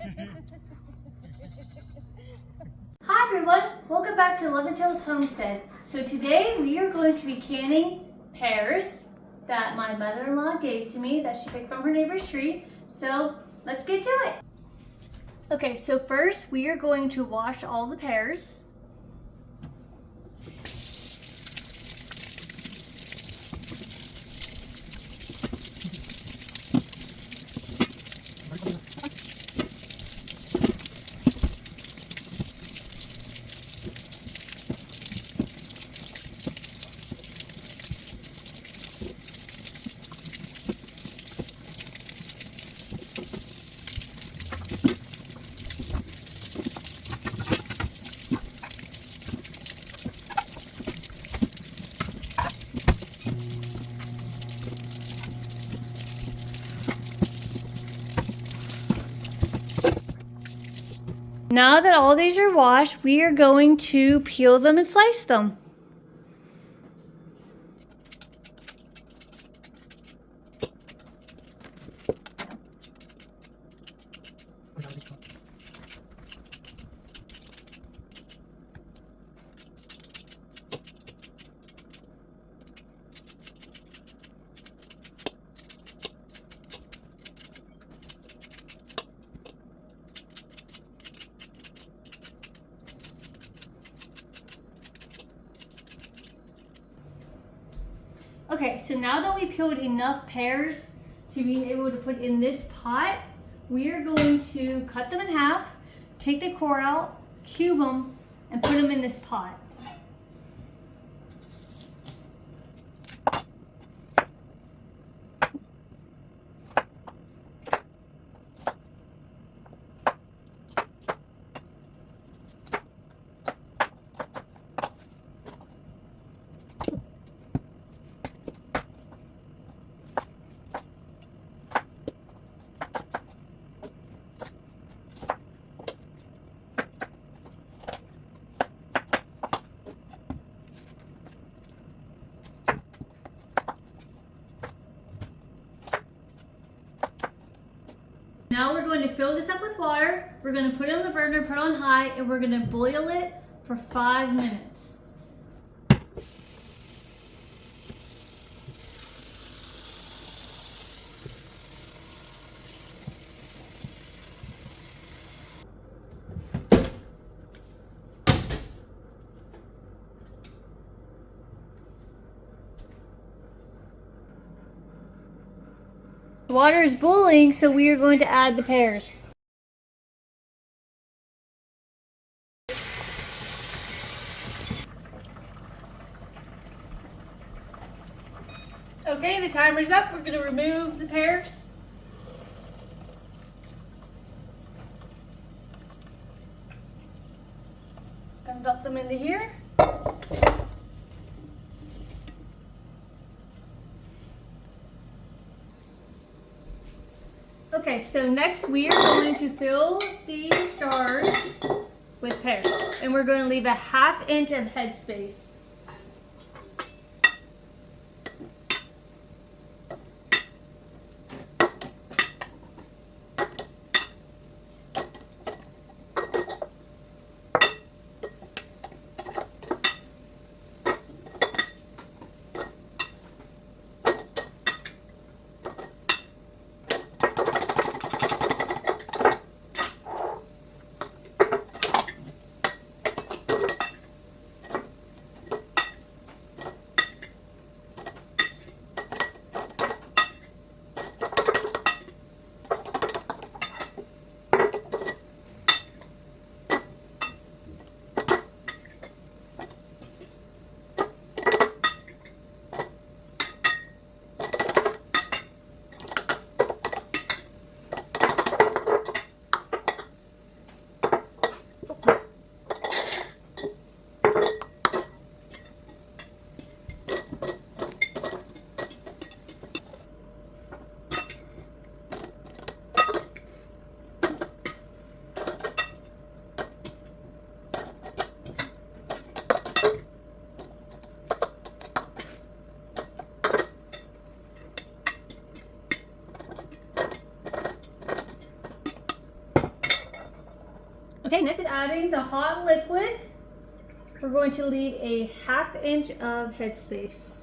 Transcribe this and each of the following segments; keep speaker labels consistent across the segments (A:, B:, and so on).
A: Hi everyone, welcome back to Love and Tales Homestead. So today we are going to be canning pears that my mother-in-law gave to me that she picked from her neighbor's tree. So let's get to it. Okay, so first we are going to wash all the pears. Now that all these are washed, we are going to peel them and slice them. Okay, so now that we peeled enough pears to be able to put in this pot, we are going to cut them in half, take the core out, cube them, and put them in this pot. Now we're going to fill this up with water. We're going to put it on the burner, put it on high, and we're going to boil it for 5 minutes. The water is boiling, so we are going to add the pears. Okay, the timer's up. We're going to remove the pears. Gonna dump them into here. Okay, so next we are going to fill these jars with pears, and we're going to leave a 1/2 inch of head space. Okay, next is adding the hot liquid. We're going to leave a 1/2 inch of headspace.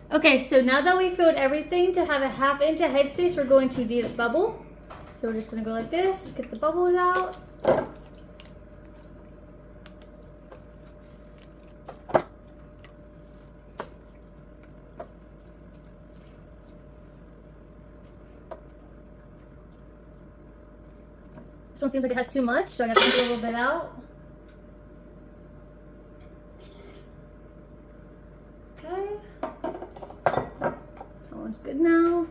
A: Okay, so now that we filled everything to have a 1/2 inch of headspace, we're going to do the bubble. So we're just gonna go like this, get the bubbles out. This one seems like it has too much, so I gotta take a little bit out. Okay. That one's good now.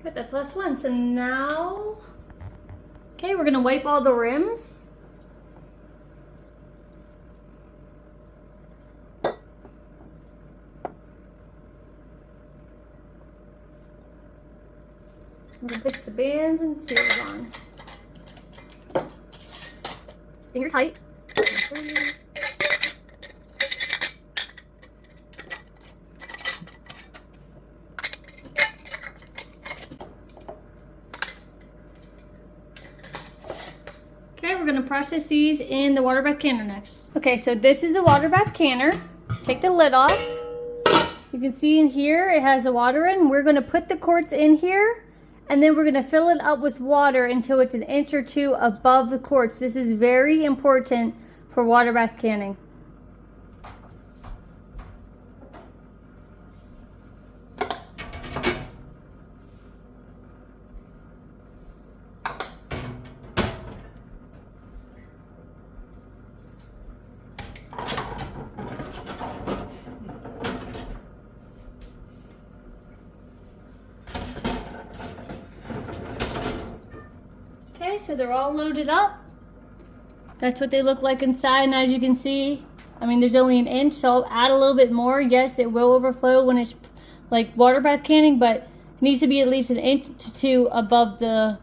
A: Right, that's the last one. So now, okay, we're gonna wipe all the rims. I'm gonna fix the bands and seals on. Finger tight. Okay, we're gonna process these in the water bath canner next. Okay, so this is the water bath canner. Take the lid off. You can see in here it has the water in. We're gonna put the quartz in here, and then we're gonna fill it up with water until it's 1 inch or 2 above the quartz. This is very important for water bath canning. Okay, so they're all loaded up. That's what they look like inside, and as you can see, I mean, there's only 1 inch, so I'll add a little bit more. Yes, it will overflow when it's like water bath canning, but it needs to be at least 1 inch to 2 above the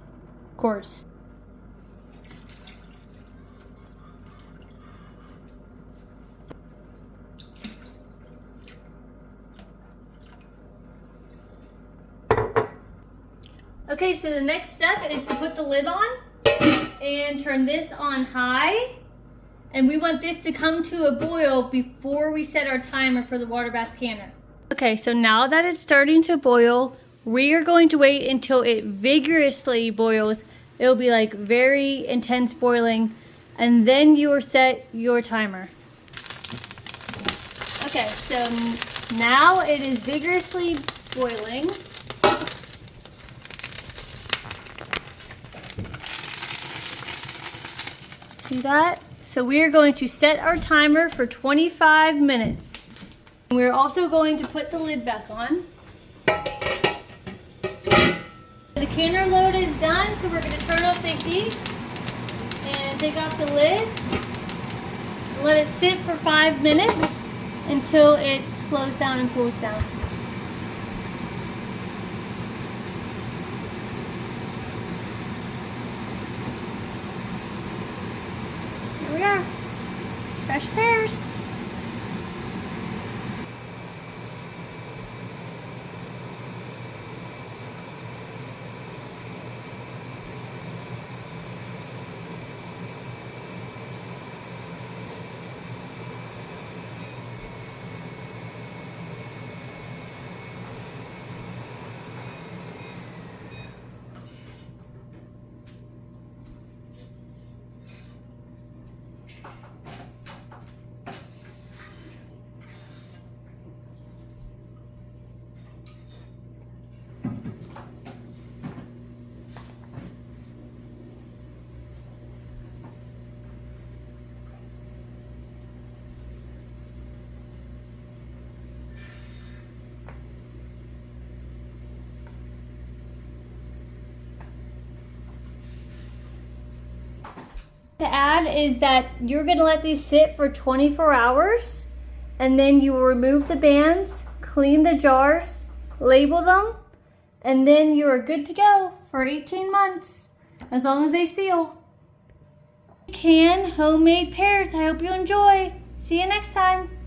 A: quartz. Okay, so the next step is to put the lid on and turn this on high. And we want this to come to a boil before we set our timer for the water bath canner. Okay, so now that it's starting to boil, we are going to wait until it vigorously boils. It'll be like very intense boiling, and then you will set your timer. Okay, so now it is vigorously boiling. See that? So we are going to set our timer for 25 minutes. We're also going to put the lid back on. The canner load is done, so we're going to turn off the heat and take off the lid. Let it sit for 5 minutes until it slows down and cools down. Here we are, fresh pears. To add is that you're gonna let these sit for 24 hours and then you will remove the bands, clean the jars, label them, and then you are good to go for 18 months, as long as they seal. Canned homemade pears. I hope you enjoy. See you next time.